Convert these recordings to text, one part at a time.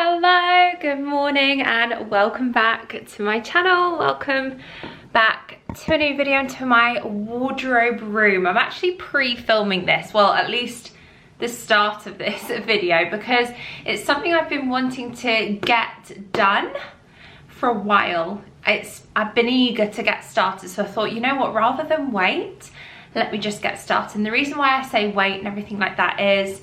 Hello, good morning and welcome back to my channel. Welcome back to a new video into my wardrobe room. I'm actually pre-filming this, well at least the start of this video, because it's something I've been wanting to get done for a while. I've been eager to get started, so I thought, you know what, rather than wait, let me just get started. And the reason why I say wait and everything like that is,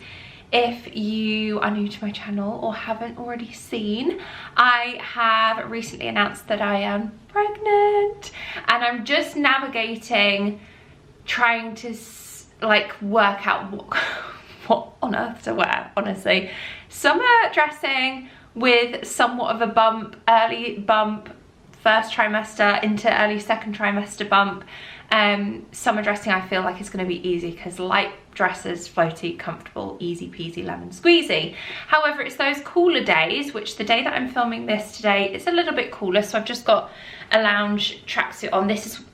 if you are new to my channel or haven't already seen, I have recently announced that I am pregnant, and I'm just navigating, trying to like work out what on earth to wear, honestly. Summer dressing with somewhat of a bump, early bump, first trimester into early second trimester bump. Summer dressing I feel like is going to be easy because light dresses, floaty, comfortable, easy peasy lemon squeezy. However, it's those cooler days, which the day that I'm filming this today, it's a little bit cooler, so I've just got a lounge tracksuit on. This is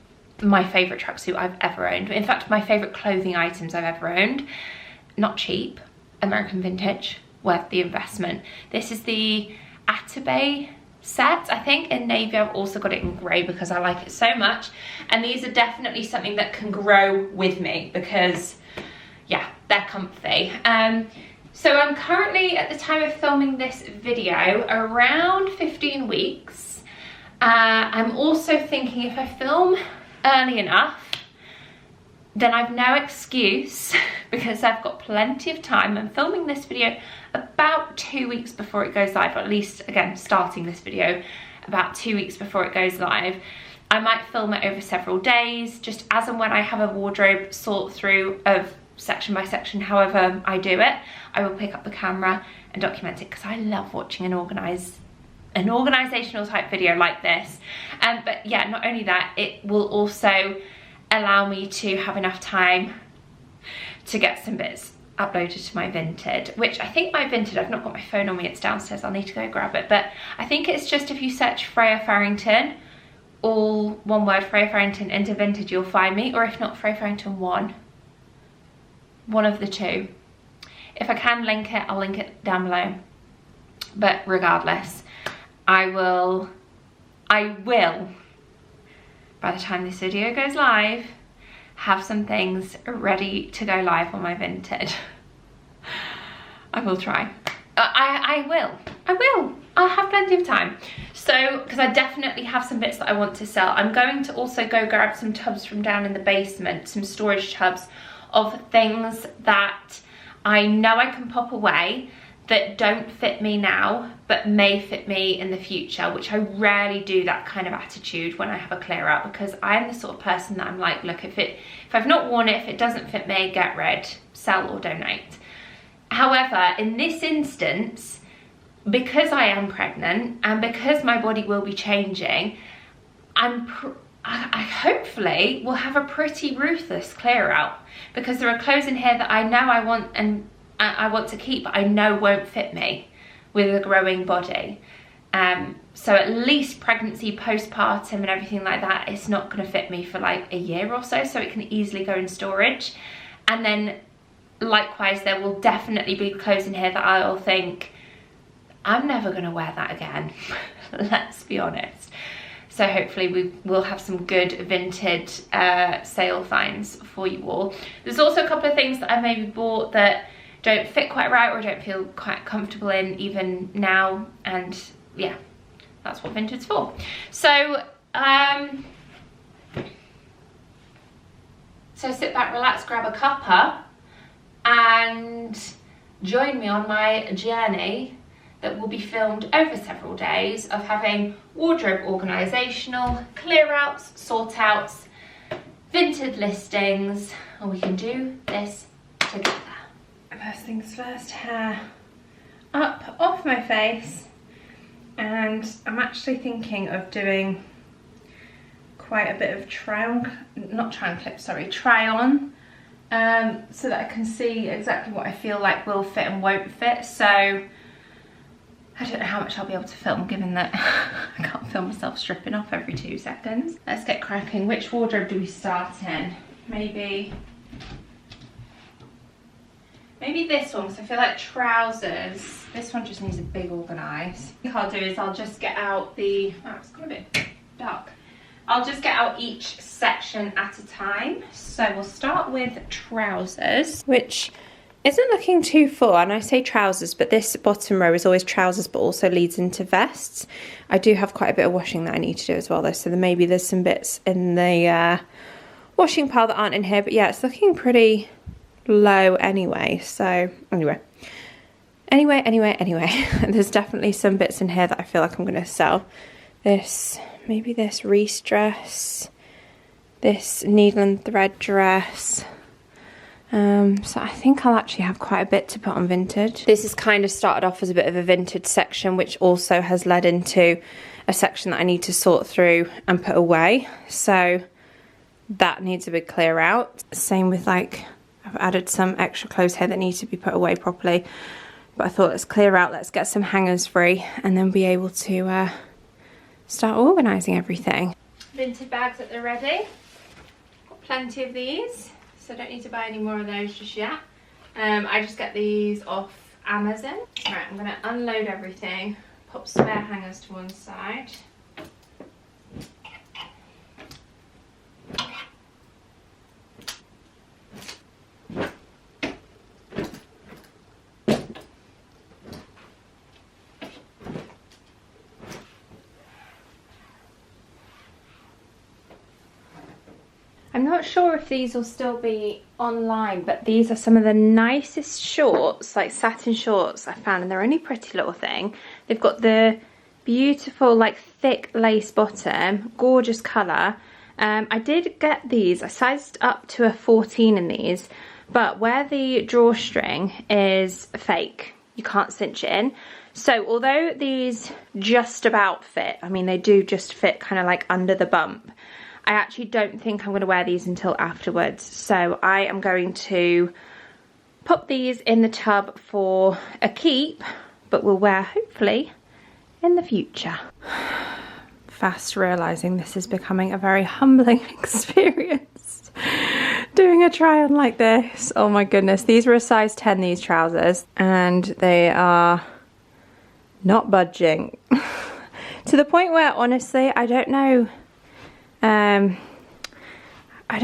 my favourite tracksuit I've ever owned. In fact, my favourite clothing items I've ever owned. Not cheap, American vintage, worth the investment. This is the Atabey set, I think, in navy. I've also got it in grey because I like it so much, and these are definitely something that can grow with me because yeah, they're comfy. So I'm currently, at the time of filming this video, around 15 weeks. I'm also thinking if I film early enough, then I've no excuse because I've got plenty of time. I'm filming this video about 2 weeks before it goes live, or at least, again, starting this video about 2 weeks before it goes live. I might film it over several days, just as and when I have a wardrobe sort through of section by section, however I do it, I will pick up the camera and document it because I love watching an organizational type video like this. But yeah, not only that, it will also allow me to have enough time to get some bits uploaded to my Vinted, which I think my Vinted, I've not got my phone on me, it's downstairs, I'll need to go grab it, but I think it's just if you search Freya Farrington, all one word, Freya Farrington, into Vinted, you'll find me, or if not, Freya Farrington 1 of the two. If I can link it, I'll link it down below, but regardless, I will, by the time this video goes live, have some things ready to go live on my Vinted. I will try. I will. I'll have plenty of time. So, because I definitely have some bits that I want to sell. I'm going to also go grab some tubs from down in the basement, some storage tubs of things that I know I can pop away that don't fit me now but may fit me in the future, which I rarely do that kind of attitude when I have a clear out, because I'm the sort of person that I'm like, look, if I've not worn it, if it doesn't fit me, get rid, sell or donate. However, in this instance, because I am pregnant and because my body will be changing, I hopefully will have a pretty ruthless clear out, because there are clothes in here that I know I want and I want to keep, but I know won't fit me with a growing body. So at least pregnancy, postpartum and everything like that, it's not going to fit me for like a year or so it can easily go in storage. And then likewise, there will definitely be clothes in here that I'll think, I'm never going to wear that again. Let's be honest. So hopefully we will have some good Vinted sale finds for you all. There's also a couple of things that I maybe bought that don't fit quite right or don't feel quite comfortable in even now, and yeah, that's what Vinted's for. So sit back, relax, grab a cuppa and join me on my journey that will be filmed over several days of having wardrobe organisational, clear outs, sort outs, Vinted listings, and we can do this together. First things first, hair up off my face, and I'm actually thinking of doing quite a bit of try on so that I can see exactly what I feel like will fit and won't fit. So I don't know how much I'll be able to film, given that I can't film myself stripping off every 2 seconds. Let's get cracking. Which wardrobe do we start in? Maybe maybe this one, because I feel like trousers, this one just needs a big organise. What I'll do is I'll just get out the, oh, it's gone a bit dark. I'll just get out each section at a time. So we'll start with trousers, which isn't looking too full. And I say trousers, but this bottom row is always trousers, but also leads into vests. I do have quite a bit of washing that I need to do as well though, so maybe there's some bits in the washing pile that aren't in here, but yeah, it's looking pretty low anyway. So anyway, there's definitely some bits in here that I feel like I'm going to sell. Maybe this Reese dress, this needle and thread dress. So I think I'll actually have quite a bit to put on Vinted. This has kind of started off as a bit of a Vinted section, which also has led into a section that I need to sort through and put away. So that needs a big clear out. Same with like, I've added some extra clothes here that need to be put away properly. But I thought, let's clear out, let's get some hangers free, and then be able to start organising everything. Vinted bags at the ready. Got plenty of these, so I don't need to buy any more of those just yet. I just get these off Amazon. Right, I'm going to unload everything, pop spare hangers to one side. I'm not sure if these will still be online, but these are some of the nicest shorts, like satin shorts I found, and they're only a pretty little thing. They've got the beautiful like thick lace bottom, gorgeous colour. I did get these, I sized up to a 14 in these, but where the drawstring is fake, you can't cinch it in. So although these just about fit, I mean they do just fit kind of like under the bump, I actually don't think I'm going to wear these until afterwards. So I am going to pop these in the tub for a keep, but we'll wear hopefully in the future. Fast realising this is becoming a very humbling experience. Doing a try on like this. Oh my goodness, these were a size 10, these trousers, and they are not budging. To the point where honestly, I don't know. I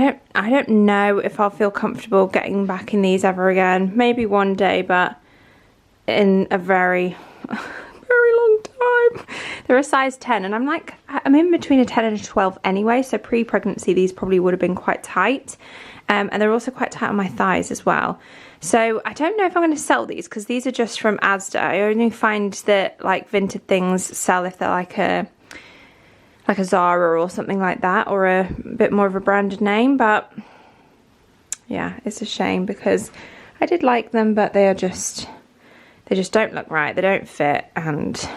don't know if I'll feel comfortable getting back in these ever again. Maybe one day, but in a very, very long time. They're a size 10, and I'm in between a 10 and a 12 anyway, so pre-pregnancy these probably would have been quite tight. And they're also quite tight on my thighs as well. So I don't know if I'm going to sell these, because these are just from Asda. I only find that like Vinted things sell if they're like a Zara or something like that, or a bit more of a branded name. But yeah, it's a shame because I did like them, but they just don't look right, they don't fit, and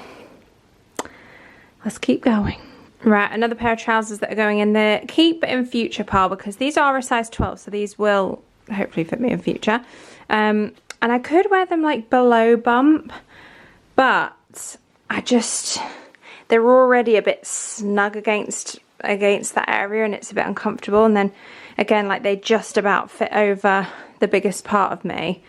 let's keep going. Right, another pair of trousers that are going in the keep in future pile, because these are a size 12, so these will hopefully fit me in future. And I could wear them like below bump, but they're already a bit snug against that area, and it's a bit uncomfortable. And then again, like they just about fit over the biggest part of me,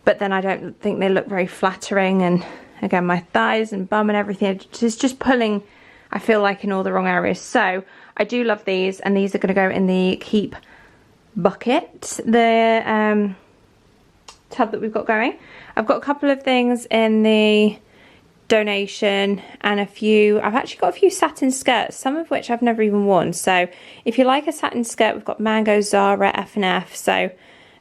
but then I don't think they look very flattering. And again, my thighs and bum and everything is just pulling, I feel like, in all the wrong areas. So I do love these, and these are going to go in the keep bucket, the tub that we've got going. I've got a couple of things in the donation, and I've actually got a few satin skirts, some of which I've never even worn. So if you like a satin skirt, we've got Mango, Zara, F&F. So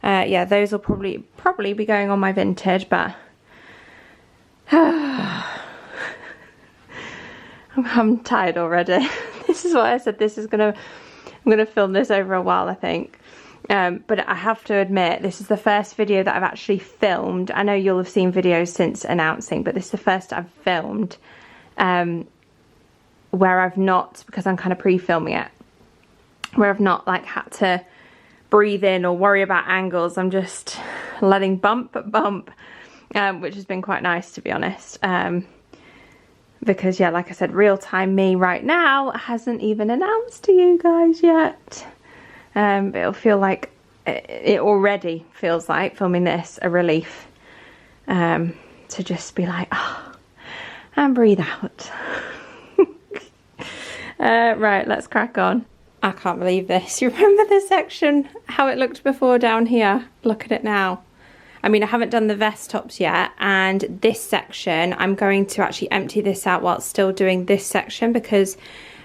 yeah, those will probably be going on my Vinted, but I'm tired already. This is why I said I'm gonna film this over a while, I think. But I have to admit, this is the first video that I've actually filmed. I know you'll have seen videos since announcing, but this is the first I've filmed where I've not, because I'm kind of pre-filming it, where I've not like had to breathe in or worry about angles. I'm just letting bump, which has been quite nice, to be honest. Because yeah, like I said, real-time me right now hasn't even announced to you guys yet. But it'll feel like it already feels like filming this a relief, to just be like, oh, and breathe out. Right, let's crack on. I can't believe this. You remember this section, how it looked before down here? Look at it now. I mean, I haven't done the vest tops yet, and this section, I'm going to actually empty this out while still doing this section, because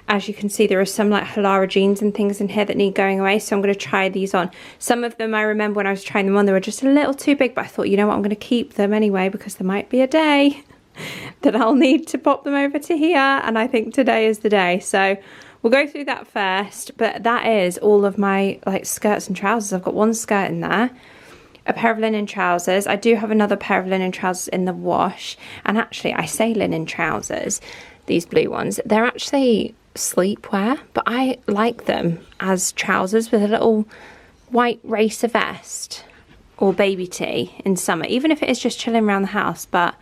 as you can see, there are some like Halara jeans and things in here that need going away, so I'm going to try these on. Some of them, I remember when I was trying them on, they were just a little too big, but I thought, you know what, I'm going to keep them anyway, because there might be a day that I'll need to pop them over to here, and I think today is the day. So we'll go through that first, but that is all of my like skirts and trousers. I've got one skirt in there, a pair of linen trousers. I do have another pair of linen trousers in the wash, and actually I say linen trousers, these blue ones, they're actually sleepwear, but I like them as trousers with a little white racer vest or baby tee in summer, even if it is just chilling around the house. But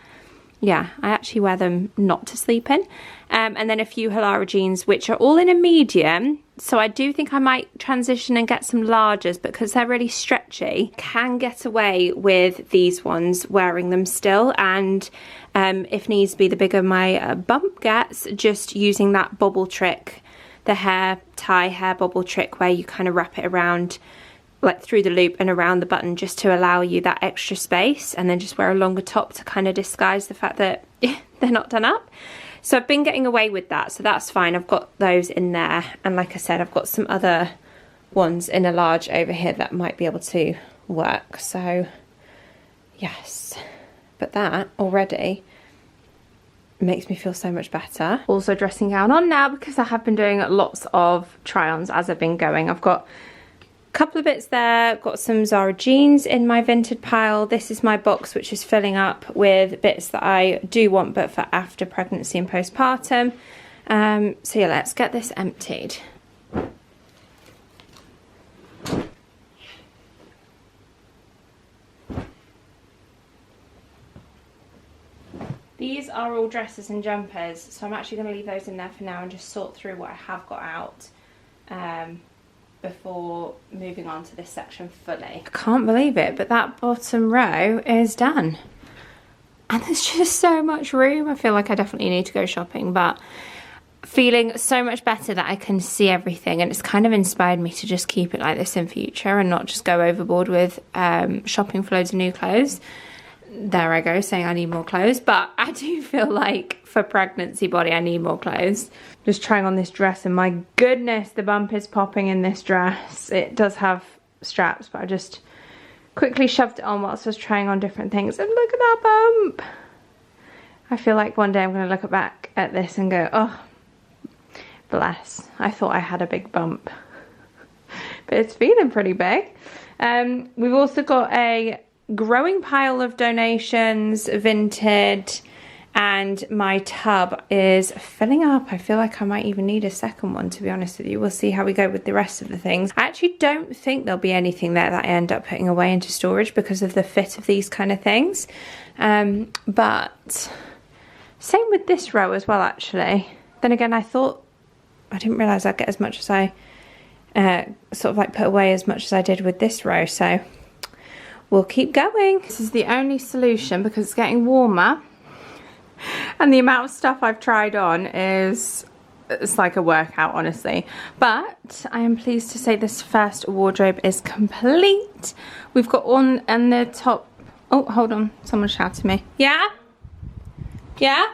yeah, I actually wear them not to sleep in. And then a few Halara jeans, which are all in a medium. So I do think I might transition and get some larges, because they're really stretchy. Can get away with these ones wearing them still. And if needs be, the bigger my bump gets, just using that bobble trick, the hair bobble trick, where you kind of wrap it around, like through the loop and around the button, just to allow you that extra space, and then just wear a longer top to kind of disguise the fact that they're not done up. So I've been getting away with that, so that's fine. I've got those in there, and like I said, I've got some other ones in a large over here that might be able to work. So yes, but that already makes me feel so much better. Also dressing gown on now, because I have been doing lots of try-ons as I've been going. I've got couple of bits there, got some Zara jeans in my Vinted pile. This is my box, which is filling up with bits that I do want, but for after pregnancy and postpartum. So yeah, let's get this emptied. These are all dresses and jumpers, so I'm actually going to leave those in there for now and just sort through what I have got out before moving on to this section fully. I can't believe it, but that bottom row is done. And there's just so much room. I feel like I definitely need to go shopping, but feeling so much better that I can see everything, and it's kind of inspired me to just keep it like this in future and not just go overboard with shopping for loads of new clothes. There I go, saying I need more clothes, but I do feel like for pregnancy body I need more clothes. Just trying on this dress, and my goodness, the bump is popping in this dress. It does have straps, but I just quickly shoved it on whilst I was trying on different things, and look at that bump. I feel like one day I'm going to look back at this and go, oh, bless, I thought I had a big bump. But it's feeling pretty big. We've also got a growing pile of donations, Vinted, and my tub is filling up. I feel like I might even need a second one, to be honest with you. We'll see how we go with the rest of the things. I actually don't think there'll be anything there that I end up putting away into storage because of the fit of these kind of things. But same with this row as well, actually. Then again, I didn't realise I'd get as much as I sort of like put away as much as I did with this row, so we'll keep going. This is the only solution because it's getting warmer, and the amount of stuff I've tried on it's like a workout, honestly. But I am pleased to say this first wardrobe is complete. We've got on and the top. Oh, hold on, someone shouted at me. Yeah? Yeah?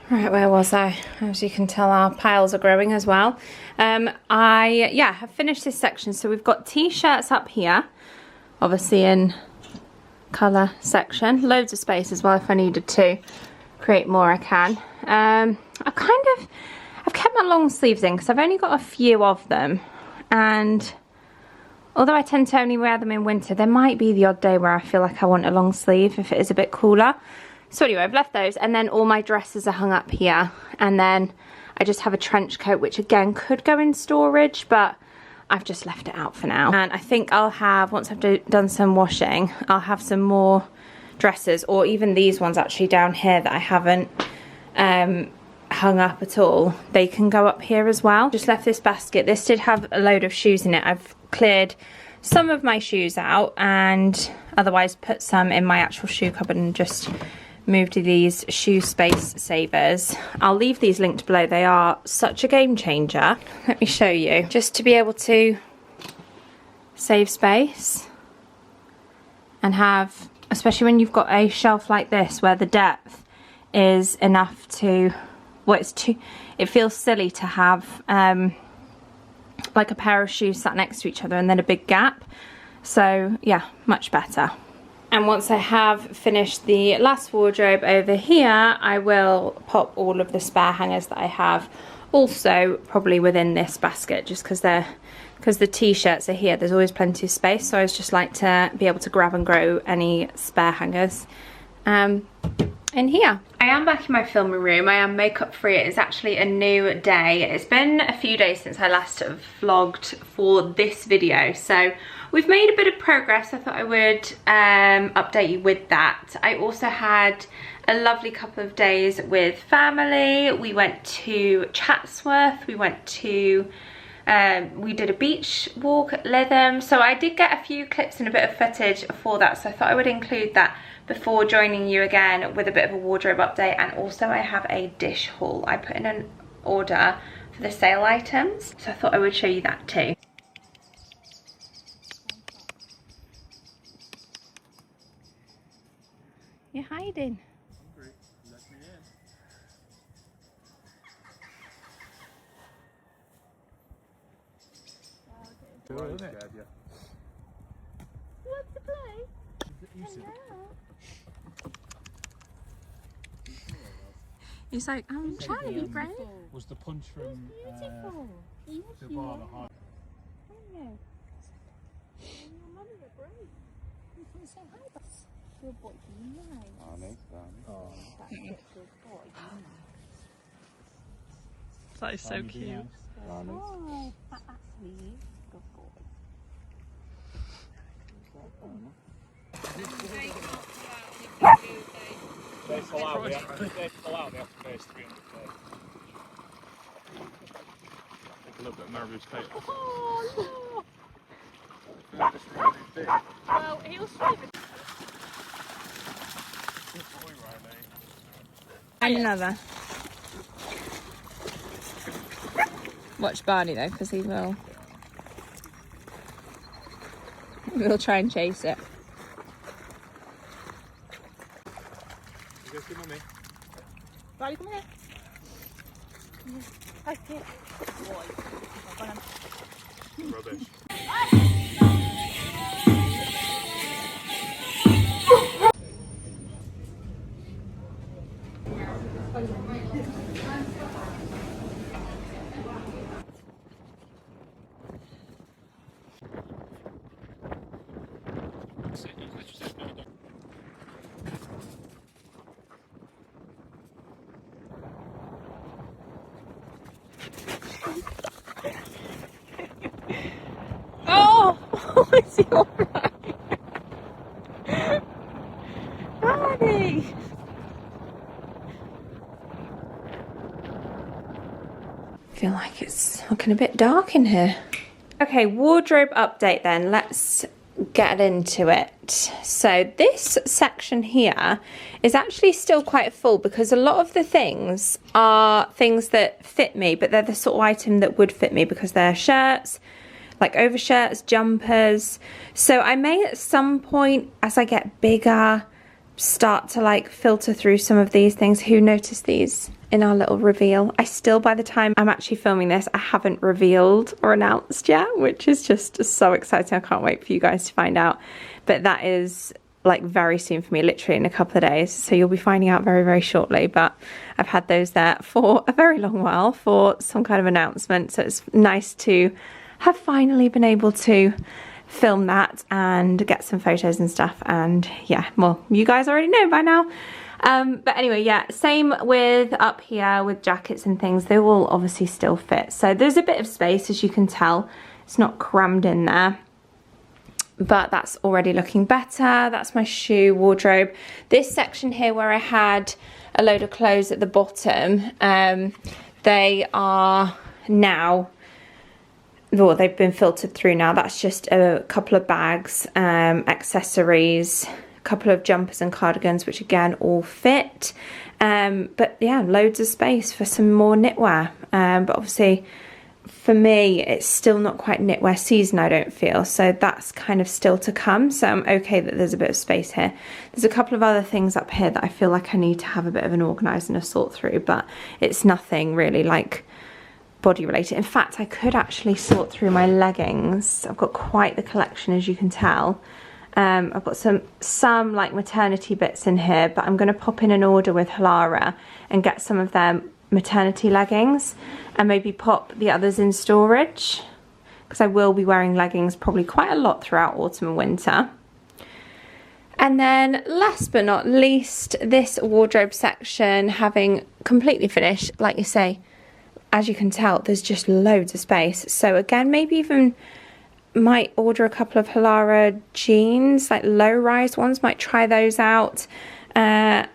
Right, where was I? As you can tell, our piles are growing as well. I have finished this section. So we've got t-shirts up here, obviously in colour section. Loads of space as well if I needed to create more, I can. I've kept my long sleeves in because I've only got a few of them, and although I tend to only wear them in winter, there might be the odd day where I feel like I want a long sleeve if it is a bit cooler. So anyway, I've left those, and then all my dresses are hung up here, and then I just have a trench coat which again could go in storage, but I've just left it out for now. And I think I'll have, once I've done some washing, I'll have some more dresses, or even these ones actually down here that I haven't hung up at all. They can go up here as well. Just left this basket. This did have a load of shoes in it. I've cleared some of my shoes out and otherwise put some in my actual shoe cupboard and just moved to these shoe space savers. I'll leave these linked below. They are such a game changer. Let me show you. Just to be able to save space and have, especially when you've got a shelf like this where the depth is enough to, well, it feels silly to have like a pair of shoes sat next to each other and then a big gap. So yeah, much better. And once I have finished the last wardrobe over here, I will pop all of the spare hangers that I have also probably within this basket, just because the t-shirts are here, there's always plenty of space. So I just like to be able to grab and grow any spare hangers in here. I am back in my filming room. I am makeup free. It is actually a new day. It's been a few days since I last vlogged for this video, so we've made a bit of progress. I thought I would update you with that. I also had a lovely couple of days with family. We went to Chatsworth. We went to we did a beach walk at Lytham, so I did get a few clips and a bit of footage for that, so I thought I would include that before joining you again with a bit of a wardrobe update. And also I have a DISSH haul. I put in an order for the sale items, so I thought I would show you that too. You're hiding. Hungry. Let me in. Want to play? Hello. He's like, I'm trying to be brave. Was the punch from Beautiful. He was the you. bar the high? Your mummy look great. You can say hi, but good boy, you nice. Darling, darling. Oh, that's a good boy. That is so cute. Oh, that's sweet. Good boy. They fall out, they have to face 300k. Take a little bit of Marabou's tape. Oh, no. Well, he'll swim. And another. Watch Barney though, because he will. We'll try and chase it. You go see mummy. Riley, come here. Hi, here. Boy. Rubbish. Oh, is he alright? Barney! I feel like it's looking a bit dark in here. Okay, wardrobe update then. Let's get into it. So this section here is actually still quite full because a lot of the things are things that fit me, but they're the sort of item that would fit me because they're shirts, like overshirts, jumpers. So I may at some point, as I get bigger, start to like filter through some of these things. Who noticed these in our little reveal? I still, by the time I'm actually filming this, I haven't revealed or announced yet, which is just so exciting. I can't wait for you guys to find out. But that is like very soon for me, literally in a couple of days. So you'll be finding out very, very shortly. But I've had those there for a very long while for some kind of announcement. So it's nice to have finally been able to film that and get some photos and stuff. And yeah, well, you guys already know by now. But anyway, yeah, same with up here with jackets and things. They will obviously still fit. So there's a bit of space, as you can tell. It's not crammed in there. But that's already looking better. That's my shoe wardrobe. This section here where I had a load of clothes at the bottom, they are now, well, they've been filtered through now. That's just a couple of bags, accessories, a couple of jumpers and cardigans, which again all fit. But yeah, loads of space for some more knitwear. But obviously for me, it's still not quite knitwear season, I don't feel. So that's kind of still to come. So I'm okay that there's a bit of space here. There's a couple of other things up here that I feel like I need to have a bit of an organise and a sort through, but it's nothing really like body related. In fact, I could actually sort through my leggings. I've got quite the collection, as you can tell. I've got some like maternity bits in here, but I'm going to pop in an order with Halara and get some of their maternity leggings and maybe pop the others in storage, because I will be wearing leggings probably quite a lot throughout autumn and winter. And then last but not least, this wardrobe section having completely finished, like you say, as you can tell, there's just loads of space. So again, maybe even might order a couple of Halara jeans, like low-rise ones, might try those out. And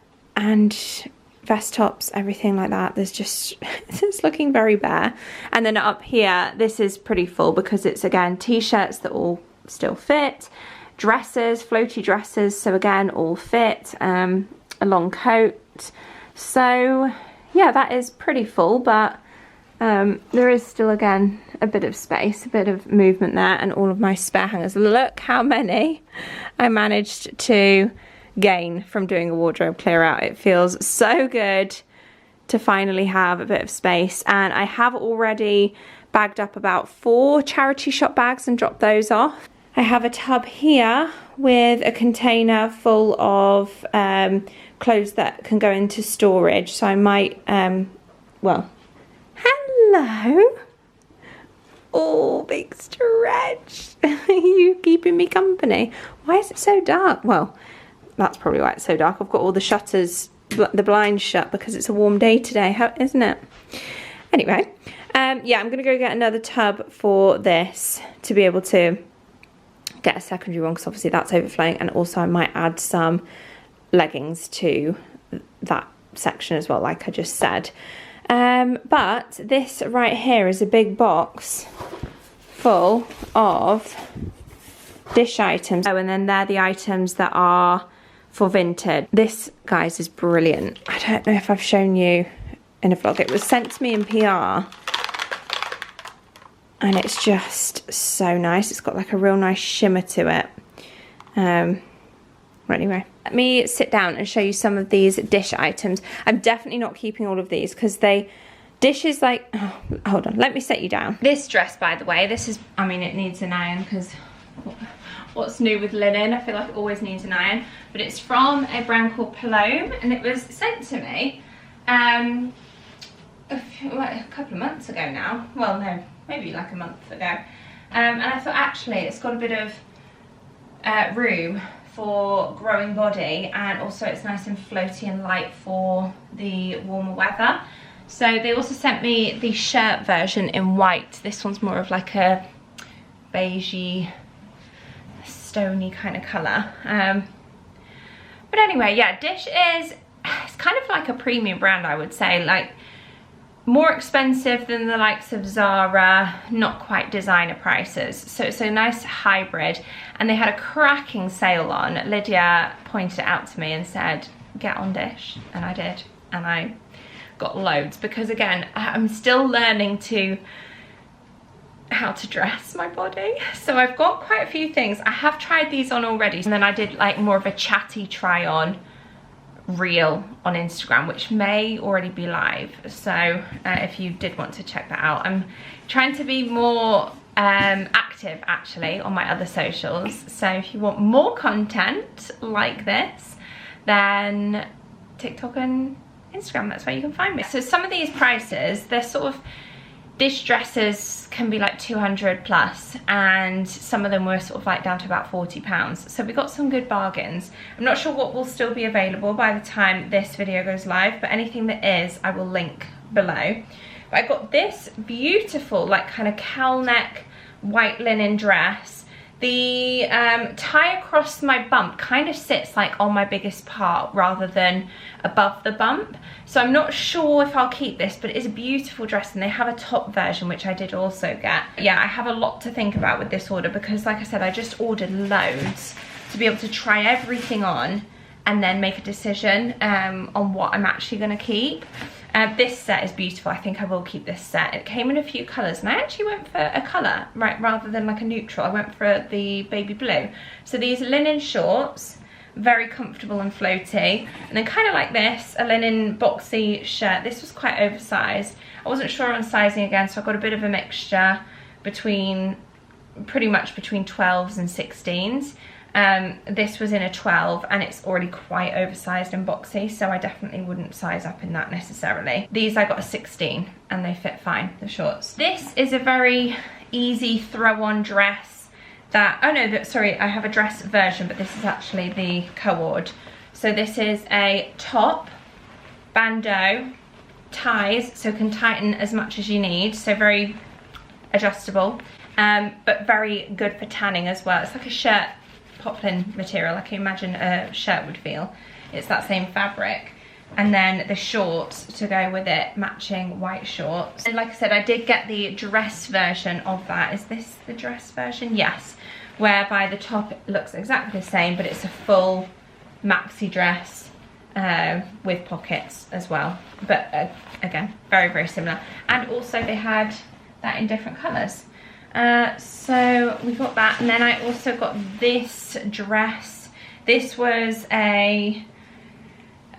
vest tops, everything like that. There's just, it's looking very bare. And then up here, this is pretty full because it's again t-shirts that all still fit, dresses, floaty dresses, so again all fit, a long coat. So yeah, that is pretty full, but there is still again a bit of space, a bit of movement there, and all of my spare hangers. Look how many I managed to gain from doing a wardrobe clear out. It feels so good to finally have a bit of space, and I have already bagged up about 4 charity shop bags and dropped those off. I have a tub here with a container full of clothes that can go into storage, so I might well, hello. Oh, big stretch. Are you keeping me company? Why is it so dark? Well, that's probably why it's so dark. I've got all the shutters, the blinds shut because it's a warm day today, isn't it? Anyway, yeah, I'm going to go get another tub for this to be able to get a secondary one, because obviously that's overflowing, and also I might add some leggings to that section as well, like I just said. But this right here is a big box full of DISSH items. Oh, and then they're the items that are for Vinted. This, guys, is brilliant. I don't know if I've shown you in a vlog. It was sent to me in PR. And it's just so nice. It's got like a real nice shimmer to it. Well, anyway, let me sit down and show you some of these DISSH items. I'm definitely not keeping all of these because DISSH is like, oh, hold on, let me set you down. This dress, by the way, this is, I mean, it needs an iron because what's new with linen? I feel like it always needs an iron. But it's from a brand called Palome, and it was sent to me a couple of months ago now. Well, no, maybe like a month ago. And I thought actually it's got a bit of room for growing body, and also it's nice and floaty and light for the warmer weather. So they also sent me the shirt version in white. This one's more of like a beigey, stony kind of colour. But anyway, yeah, DISSH is, it's kind of like a premium brand, I would say, like more expensive than the likes of Zara, not quite designer prices. So it's a nice hybrid, and they had a cracking sale on. Lydia pointed it out to me and said, get on DISSH, and I did, and I got loads, because again, I'm still learning how to dress my body. So I've got quite a few things. I have tried these on already, and then I did like more of a chatty try on reel on Instagram, which may already be live. So if you did want to check that out, I'm trying to be more active actually on my other socials. So if you want more content like this, then TikTok and Instagram, that's where you can find me. So some of these prices, they're sort of, DISSH dresses can be like 200 plus, and some of them were sort of like down to about £40. So we got some good bargains. I'm not sure what will still be available by the time this video goes live, but anything that is, I will link below. But I got this beautiful like kind of cowl neck white linen dress. The tie across my bump kind of sits like on my biggest part rather than above the bump. So I'm not sure if I'll keep this, but it is a beautiful dress, and they have a top version, which I did also get. Yeah, I have a lot to think about with this order because, like I said, I just ordered loads to be able to try everything on and then make a decision on what I'm actually going to keep. This set is beautiful. I think I will keep this set. It came in a few colours, and I actually went for a colour, right, rather than like a neutral. I went for the baby blue. So these linen shorts, very comfortable and floaty. And then kind of like this, a linen boxy shirt. This was quite oversized. I wasn't sure on sizing again, so I got a bit of a mixture between, pretty much between 12s and 16s. This was in a 12 and it's already quite oversized and boxy, so I definitely wouldn't size up in that necessarily. These I got a 16 and they fit fine, the shorts. This is a very easy throw on dress that, oh no, sorry, I have a dress version, but this is actually the co-ord. So this is a top, bandeau, ties, so can tighten as much as you need, so very adjustable, but very good for tanning as well. It's like a shirt poplin material, like I imagine a shirt would feel. It's that same fabric. And then the shorts to go with it, matching white shorts. And like I said, I did get the dress version of that. Is this the dress version? Yes. Whereby the top looks exactly the same, but it's a full maxi dress with pockets as well. But again, very, very similar. And also they had that in different colours. So we got that, and then I also got this dress. This was like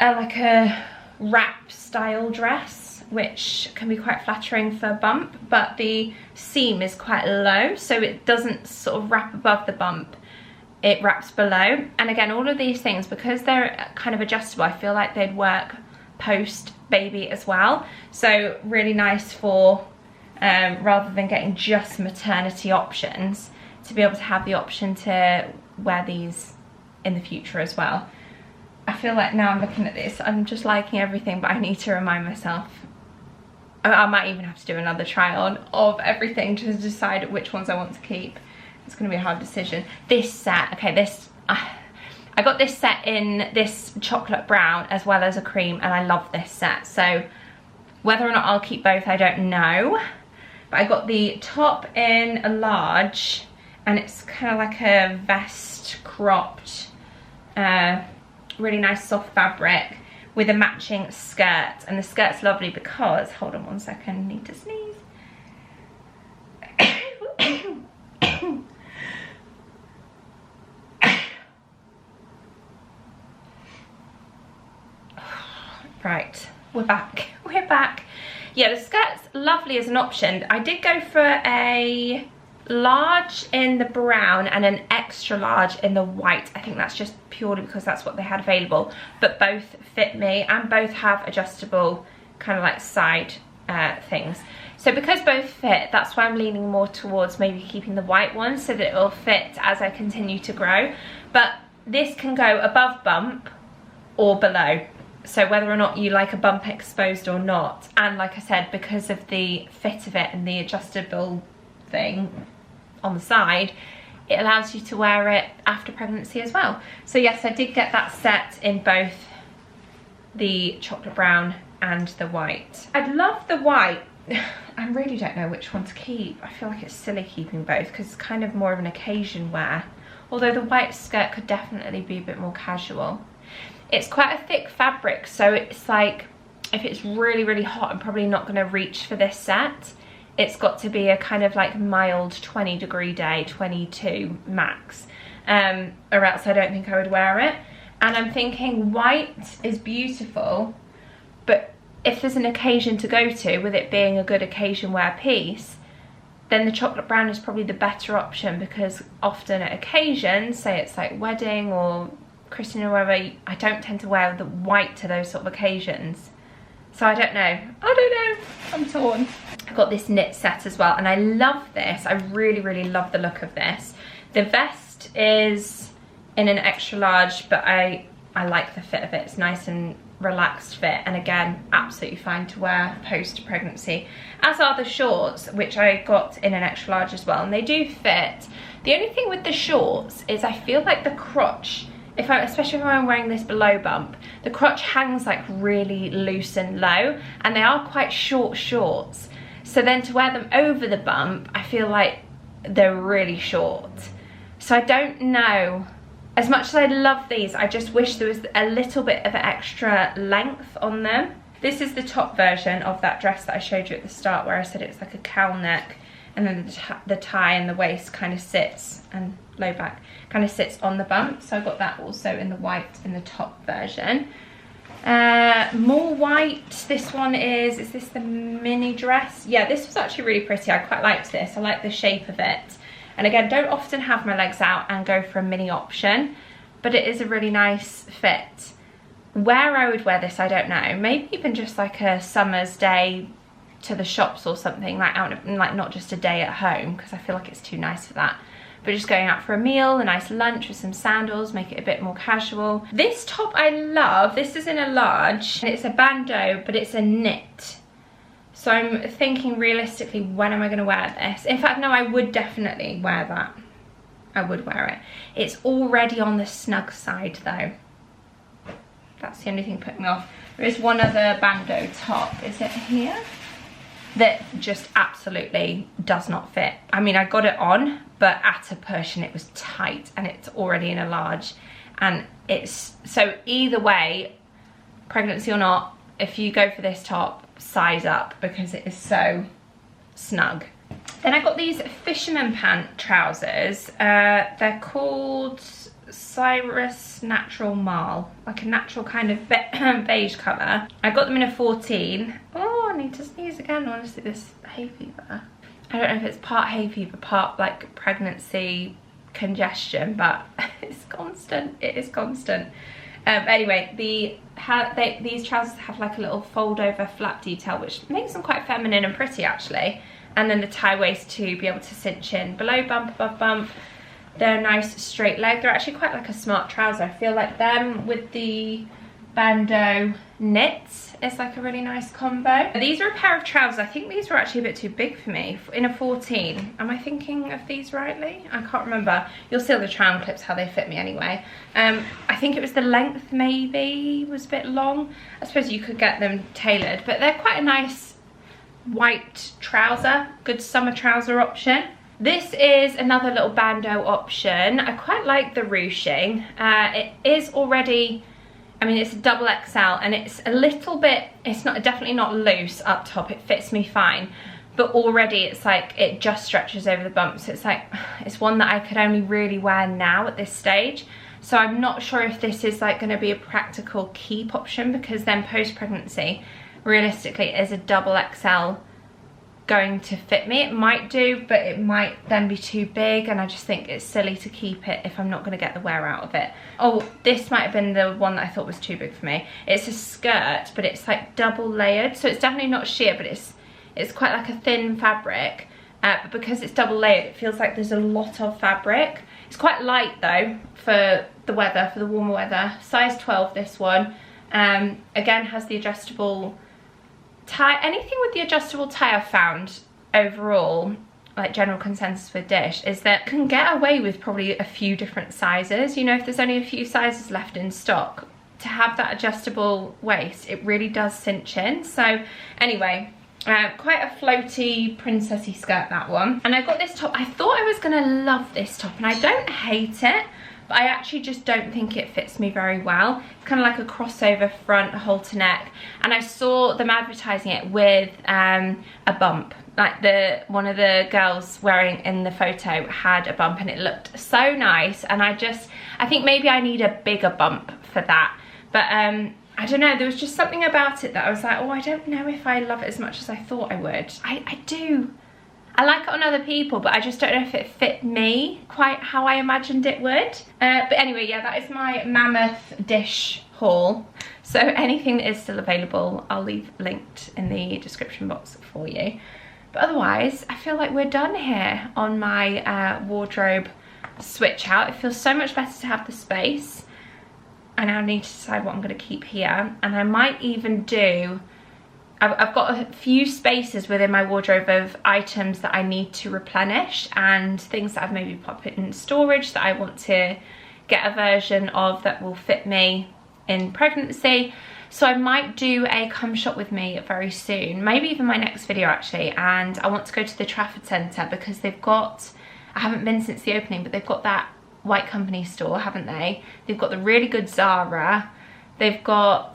a wrap style dress, which can be quite flattering for a bump, but the seam is quite low, so it doesn't sort of wrap above the bump, it wraps below. And again, all of these things, because they're kind of adjustable, I feel like they'd work post baby as well. So really nice for rather than getting just maternity options, to be able to have the option to wear these in the future as well. I feel like now I'm looking at this, I'm just liking everything, but I need to remind myself. I might even have to do another try on of everything to decide which ones I want to keep. It's going to be a hard decision. This set, okay, this, I got this set in this chocolate brown as well as a cream, and I love this set. So whether or not I'll keep both, I don't know. But I got the top in a large, and it's kind of like a vest cropped, really nice soft fabric with a matching skirt. And the skirt's lovely because, hold on one second, need to sneeze. Right, we're back. Yeah, the skirt's lovely as an option. I did go for a large in the brown and an extra large in the white. I think that's just purely because that's what they had available, but both fit me and both have adjustable kind of like side things. So because both fit, that's why I'm leaning more towards maybe keeping the white one so that it will fit as I continue to grow. But this can go above bump or below. So whether or not you like a bump exposed or not, and like I said, because of the fit of it and the adjustable thing on the side, it allows you to wear it after pregnancy as well. So yes, I did get that set in both the chocolate brown and the white. I'd love the white. I really don't know which one to keep. I feel like it's silly keeping both because it's kind of more of an occasion wear. Although the white skirt could definitely be a bit more casual. It's quite a thick fabric, so it's like, if it's really, really hot, I'm probably not going to reach for this set. It's got to be a kind of like mild 20-degree day, 22 max, or else I don't think I would wear it. And I'm thinking white is beautiful, but if there's an occasion to go to, with it being a good occasion wear piece, then the chocolate brown is probably the better option, because often at occasions, say it's like wedding or Christian or whatever, I don't tend to wear the white to those sort of occasions. So I don't know, I'm torn. I've got this knit set as well, and I love this. I really, really love the look of this. The vest is in an extra large, but I like the fit of it. It's nice and relaxed fit, and again, absolutely fine to wear post-pregnancy, as are the shorts, which I got in an extra large as well, and they do fit. The only thing with the shorts is I feel like the crotch, especially if I'm wearing this below bump, the crotch hangs like really loose and low, and they are quite short shorts. So then to wear them over the bump, I feel like they're really short. So I don't know. As much as I love these, I just wish there was a little bit of extra length on them. This is the top version of that dress that I showed you at the start, where I said it's like a cowl neck, and then the tie and the waist kind of sits, and low back kind of sits on the bump. So I got that also in the white in the top version. More white. This one is this the mini dress? Yeah, this was actually really pretty. I quite liked this. I like the shape of it. And again, don't often have my legs out and go for a mini option, but it is a really nice fit. Where I would wear this, I don't know. Maybe even just like a summer's day to the shops or something, like out, like not just a day at home, because I feel like it's too nice for that. But just going out for a meal, a nice lunch with some sandals, make it a bit more casual. This top I love. This is in a large, and it's a bandeau, but it's a knit. So I'm thinking realistically, when am I gonna wear this? In fact, no, I would definitely wear that. I would wear it. It's already on the snug side though. That's the only thing putting me off. There is one other bandeau top, is it here? That just absolutely does not fit. I mean, I got it on, but at a push and it was tight, and it's already in a large. And it's, so either way, pregnancy or not, if you go for this top, size up, because it is so snug. Then I got these fisherman pant trousers. They're called Cyrus Natural Marl, like a natural kind of beige colour. I got them in a 14. Oh, I need to sneeze again. Honestly, this hay fever. I don't know if it's part hay fever, part like pregnancy congestion, but it's constant. It is constant. Anyway, these trousers have like a little fold over flap detail, which makes them quite feminine and pretty actually. And then the tie waist to be able to cinch in below bump, above bump. They're a nice straight leg. They're actually quite like a smart trouser. I feel like them with the bandeau knits is like a really nice combo. These are a pair of trousers. I think these were actually a bit too big for me in a 14. Am I thinking of these rightly? I can't remember. You'll see the tram clips how they fit me anyway. I think it was the length maybe was a bit long. I suppose you could get them tailored, but they're quite a nice white trouser, good summer trouser option. This is another little bandeau option. I quite like the ruching. It is already, I mean, it's a double XL, and it's a little bit, it's not, definitely not loose up top. It fits me fine, but already it's like, it just stretches over the bump. So it's like, it's one that I could only really wear now at this stage. So I'm not sure if this is like gonna be a practical keep option, because then post-pregnancy, realistically, is a double XL going to fit me. It might do, but it might then be too big, and I just think it's silly to keep it if I'm not going to get the wear out of it. Oh, this might have been the one that I thought was too big for me. It's a skirt, but it's like double layered, so it's definitely not sheer, but it's quite like a thin fabric, but because it's double layered, it feels like there's a lot of fabric. It's quite light though for the weather, for the warmer weather. Size 12 this one. Again, has the adjustable tie. Anything with the adjustable tie I've found overall, like general consensus with DISSH, is that you can get away with probably a few different sizes. You know, if there's only a few sizes left in stock, to have that adjustable waist, it really does cinch in. So anyway, quite a floaty princessy skirt, that one. And I got this top. I thought I was gonna love this top, and I don't hate it, but I actually just don't think it fits me very well. It's kind of like a crossover front halter neck, and I saw them advertising it with a bump. Like one of the girls wearing in the photo had a bump, and it looked so nice, and I think maybe I need a bigger bump for that. But I don't know, there was just something about it that I was like, oh, I don't know if I love it as much as I thought I would. I do. I like it on other people, but I just don't know if it fit me quite how I imagined it would. But anyway, yeah, that is my mammoth DISSH haul. So anything that is still available, I'll leave linked in the description box for you. But otherwise, I feel like we're done here on my wardrobe switch out. It feels so much better to have the space. I now need to decide what I'm going to keep here. And I might even do, I've got a few spaces within my wardrobe of items that I need to replenish and things that I've maybe popped in storage that I want to get a version of that will fit me in pregnancy. So I might do a come shop with me very soon, maybe even my next video actually. And I want to go to the Trafford Centre because they've got, I haven't been since the opening, but they've got that White Company store, haven't they? They've got the really good Zara. They've got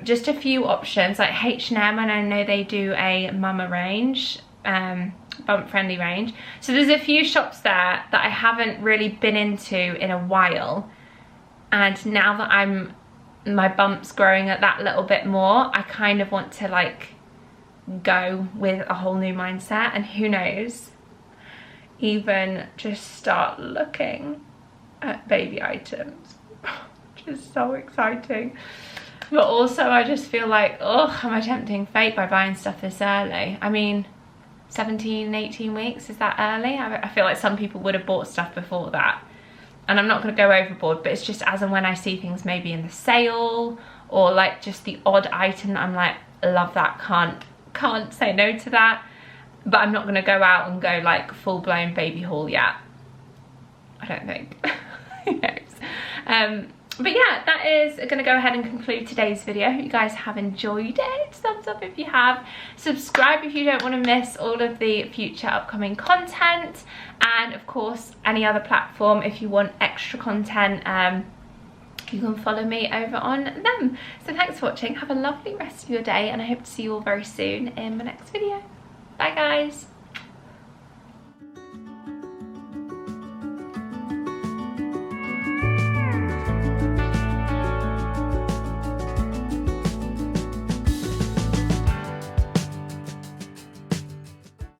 just a few options like H&M, and I know they do a mama range, bump friendly range. So there's a few shops there that I haven't really been into in a while. And now that my bump's growing at that little bit more, I kind of want to like go with a whole new mindset, and who knows, even just start looking at baby items. Which is so exciting. But also I just feel like, oh, am I tempting fate by buying stuff this early? I mean, 17, 18 weeks, is that early? I feel like some people would have bought stuff before that. And I'm not going to go overboard, but it's just as and when I see things maybe in the sale or like just the odd item, I'm like, love that, can't say no to that. But I'm not going to go out and go like full-blown baby haul yet. I don't think. Who knows? But yeah, that is going to go ahead and conclude today's video. I hope you guys have enjoyed it. Thumbs up if you have. Subscribe if you don't want to miss all of the future upcoming content. And of course, any other platform, if you want extra content, you can follow me over on them. So thanks for watching. Have a lovely rest of your day, and I hope to see you all very soon in my next video. Bye guys.